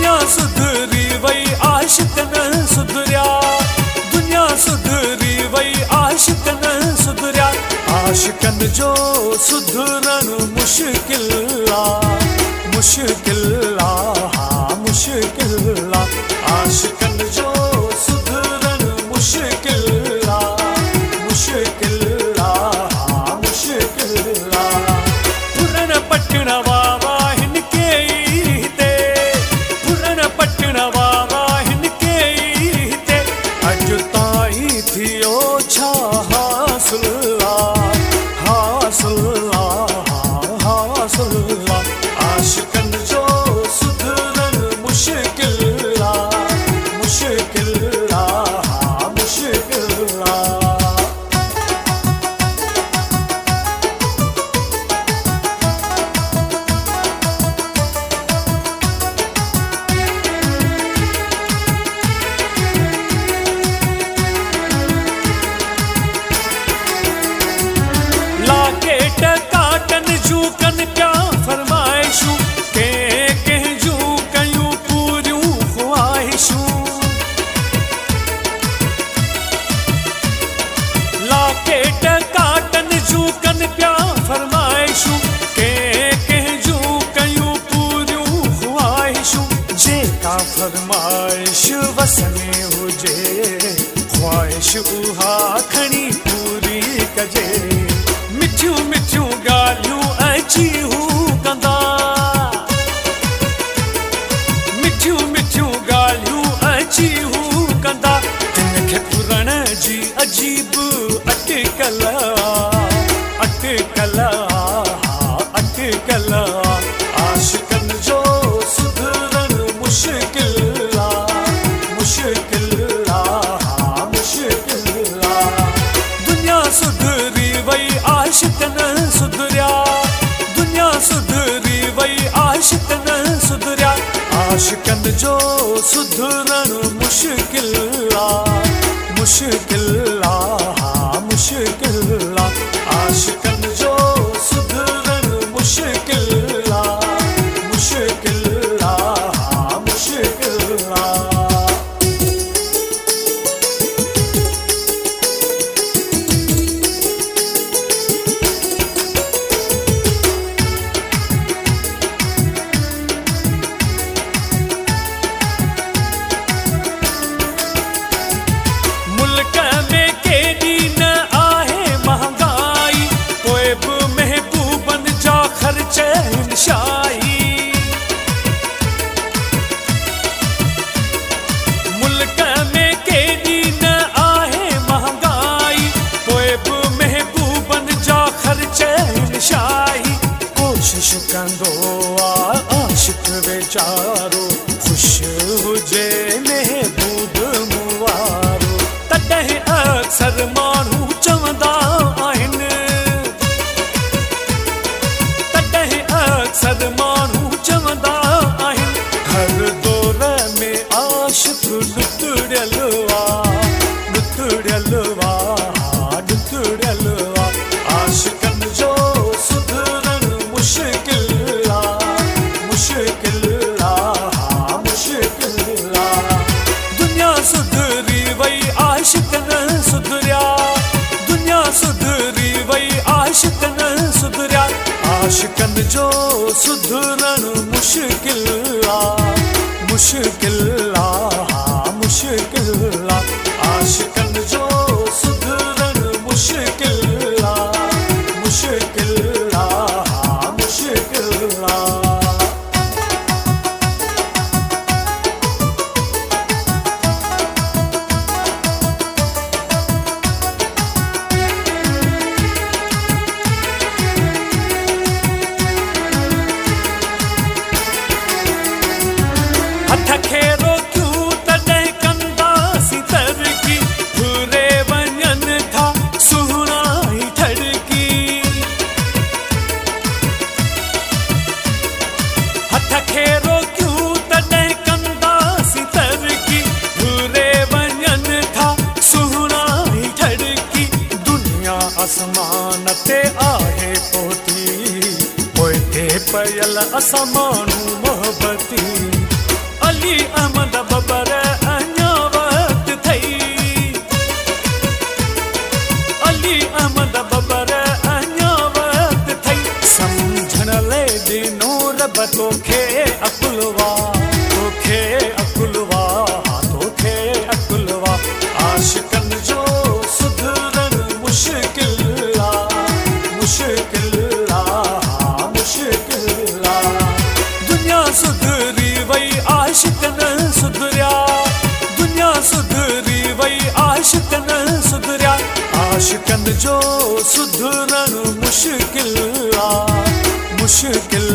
दुनिया सुधरी वई आशिक न सुधरिया, दुनिया सुधरी वई आशिक न सुधरिया। आशिकन जो सुधरन मुश्किल आ, मुश्किल आ, मुश्किल आ। आशिकन जो सुधरन मुश्किल आ, मुश्किल आ, मुश्किल आ। पुरन पटण वावा हिनके ते, पुरन पटण वावा हिनके ते। अॼु ताईं थियो छा हासिल आ, हासिल आ, हासिल आ। आशिकन जो सुधरन मुश्किल आ, मुश्किल आ, मुश्किल आ। लाकेट काटन जू कन क्या फरमाइशूं, के जू कयूं पूरियूं ख्वाहिशूं। लाकेट काटन जू कन क्या फरमाइशूं, के जू कयूं पूरियूं ख्वाहिशूं। जेका फरमाइश वसने हुजे, ख्वाहिश उहा खणी पूरी कजे। मिठियूं मिठियूं ॻाल्हियूं अची हू कंदा, मिठियूं मिठियूं ॻाल्हियूं अची हू कंदा। तिनखे पुरण जी अजीब अटकल आ, अटकल आ, अटकल आ। आशिकन जो सुधरन मुश्किल आ, मुश्किल आ, मुश्किल आ। दुनिया सुधरी वई आशिक न सुधरिया, दुनिया सुधरी वई आशिक न सुधरिया। आशिकन जो सुधरन मुश्किल आ, मुश्किल आ, मुश्किल आ। आशिकन जो सुधरन मुश्किल आ, मुश्किल आ, मुश्किल आ। मुल्क में केॾी न आहे महांगाई, पोइ बि महबूबन जा ख़र्च शाही। मुल्क में केॾी न आहे महांगाई, पोइ बि महबूबन जा ख़र्च शाही। कोशिश कंदो आ आशिक वीचारो, ख़ुशि हुजे महबूब मुवारो। तॾहिं अक्सर माण्हू चवंदा आहिनि, तॾहिं अक्सर माण्हू चवंदा आहिनि। हर दौर में आशिक लुतड़ियल आ, लुतड़ियल आ, लुतड़ियल आ। आशिकन जो सुधरन मुश्किल आ, मुश्किल आ, मुश्किल आ। दुनिया सुधरी वई आशिक न सुधरिया, दुनिया सुधरी वई आशिक न सुधरिया। आशिकन जो सुधरन मुश्किल आ, मुश्किल आ, मुश्किल आ। आशिकन जो सुधरन मुश्किल आ, मुश्किल आ, मुश्किल आ। हथ खे रोकियूं तॾहिं कंदासीं तरक़ी, घुरे वञनि था सुहिणा ई ठड़की। हथ खे रोकियूं तॾहिं कंदासीं तरक़ी, घुरे वञनि था सुहिणा ई ठड़की। दुनिया आसमान ते आहे पहुती, पोइ ते पयल असां माण्हू मोहबती। अली अहमद बबर अञा वक्त थई अली अहमद बबर अञा वक्त थई समझण ले ॾिनो रब तोखे अकुलवा तोखे अकुलवा तोखे अकुलवा आशिकन जो सुधरण मुश्किल मुश्किल मुश्किल दुनिया सुधरी वई आशिकन सुधरिया दुनिया सुधरी वई आशिकन सुधरिया आशिकन जो सुधरण मुश्किल मुश्किल